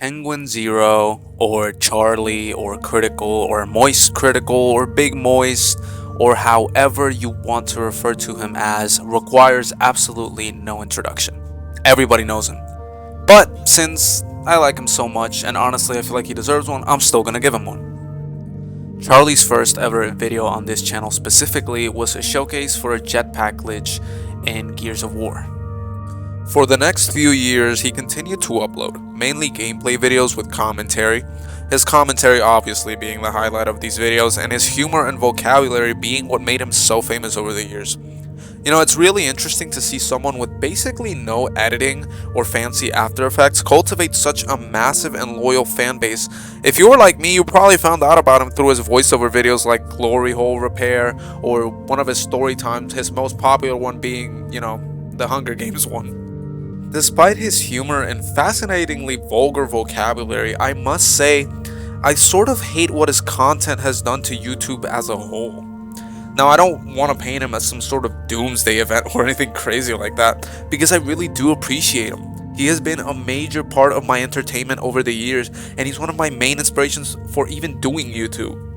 Penguinz0 or Charlie or Critical or Moist Critical or Big Moist or however you want to refer to him as requires absolutely no introduction. Everybody knows him. But since I like him so much and honestly I feel like he deserves one, I'm still gonna give him one. Charlie's first ever video on this channel specifically was a showcase for a jetpack glitch in Gears of War. For the next few years, he continued to upload, mainly gameplay videos with commentary, his commentary obviously being the highlight of these videos, and his humor and vocabulary being what made him so famous over the years. You know, it's really interesting to see someone with basically no editing or fancy After Effects cultivate such a massive and loyal fan base. If you were like me, you probably found out about him through his voiceover videos like Glory Hole Repair, or one of his story times, his most popular one being, the Hunger Games one. Despite his humor and fascinatingly vulgar vocabulary, I must say, I sort of hate what his content has done to YouTube as a whole. Now, I don't want to paint him as some sort of doomsday event or anything crazy like that, because I really do appreciate him. He has been a major part of my entertainment over the years, and he's one of my main inspirations for even doing YouTube.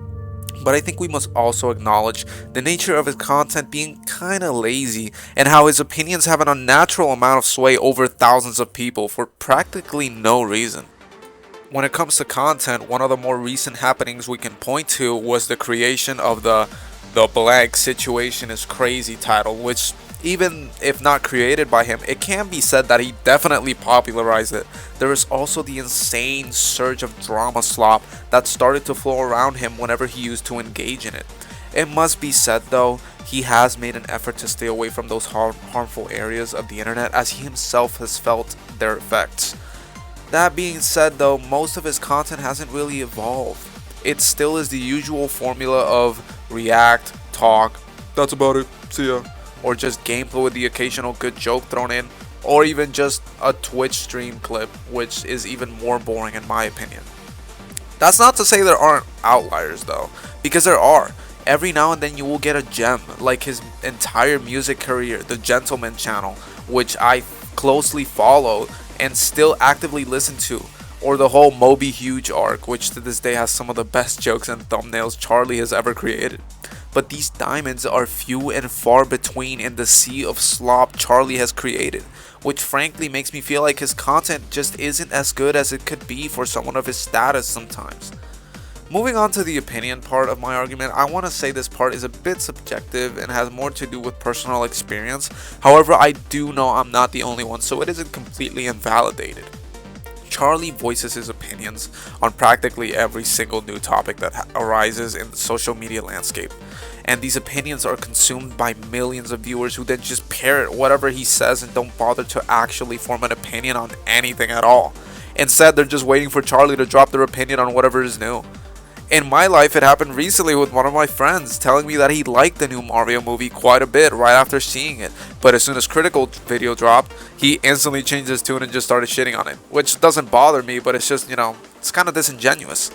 But I think we must also acknowledge the nature of his content being kinda lazy, and how his opinions have an unnatural amount of sway over thousands of people for practically no reason. When it comes to content, one of the more recent happenings we can point to was the creation of the blank situation is crazy title, which even if not created by him, it can be said that he definitely popularized it. There is also the insane surge of drama slop that started to flow around him whenever he used to engage in it. It must be said though, he has made an effort to stay away from those harmful areas of the internet, as he himself has felt their effects. That being said though, most of his content hasn't really evolved. It still is the usual formula of react, talk, that's about it, see ya, or just gameplay with the occasional good joke thrown in, or even just a Twitch stream clip, which is even more boring in my opinion. That's not to say there aren't outliers though, because there are. Every now and then you will get a gem, like his entire music career, the Gentleman channel, which I closely follow and still actively listen to, or the whole Moby Huge arc, which to this day has some of the best jokes and thumbnails Charlie has ever created. But these diamonds are few and far between in the sea of slop Charlie has created, which frankly makes me feel like his content just isn't as good as it could be for someone of his status sometimes. Moving on to the opinion part of my argument, I want to say this part is a bit subjective and has more to do with personal experience. However, I do know I'm not the only one, so it isn't completely invalidated. Charlie voices his opinions on practically every single new topic that arises in the social media landscape, and these opinions are consumed by millions of viewers who then just parrot whatever he says and don't bother to actually form an opinion on anything at all. Instead, they're just waiting for Charlie to drop their opinion on whatever is new. In my life, it happened recently with one of my friends telling me that he liked the new Mario movie quite a bit right after seeing it, but as soon as Critical video dropped, he instantly changed his tune and just started shitting on it, which doesn't bother me, but it's just, it's kind of disingenuous.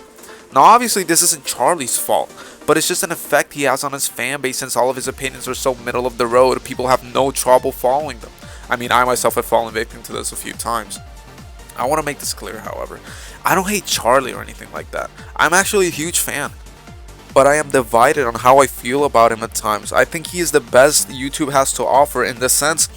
Now obviously this isn't Charlie's fault, but it's just an effect he has on his fan base since all of his opinions are so middle of the road, people have no trouble following them. I mean, I myself have fallen victim to this a few times. I want to make this clear, however. I don't hate Charlie or anything like that. I'm actually a huge fan. But I am divided on how I feel about him at times. I think he is the best YouTube has to offer in the sense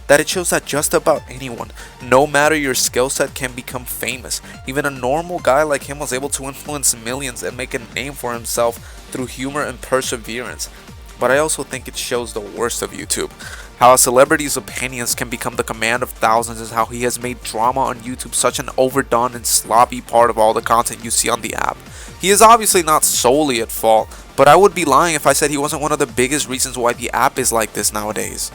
that it shows that just about anyone, no matter your skill set, can become famous. Even a normal guy like him was able to influence millions and make a name for himself through humor and perseverance. But I also think it shows the worst of YouTube. How a celebrity's opinions can become the command of thousands, is how he has made drama on YouTube such an overdone and sloppy part of all the content you see on the app. He is obviously not solely at fault, but I would be lying if I said he wasn't one of the biggest reasons why the app is like this nowadays.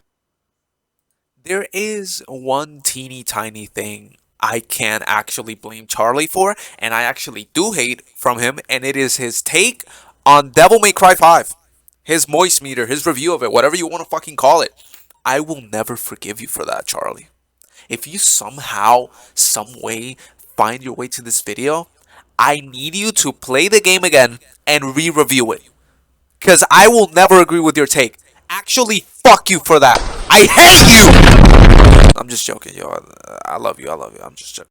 There is one teeny tiny thing I can actually blame Charlie for, and I actually do hate from him, and it is his take on Devil May Cry 5. His moist meter, his review of it, whatever you want to fucking call it. I will never forgive you for that, Charlie. If you somehow, some way, find your way to this video, I need you to play the game again and re-review it. Because I will never agree with your take. Actually, fuck you for that. I hate you! I'm just joking, yo. I love you. I'm just joking.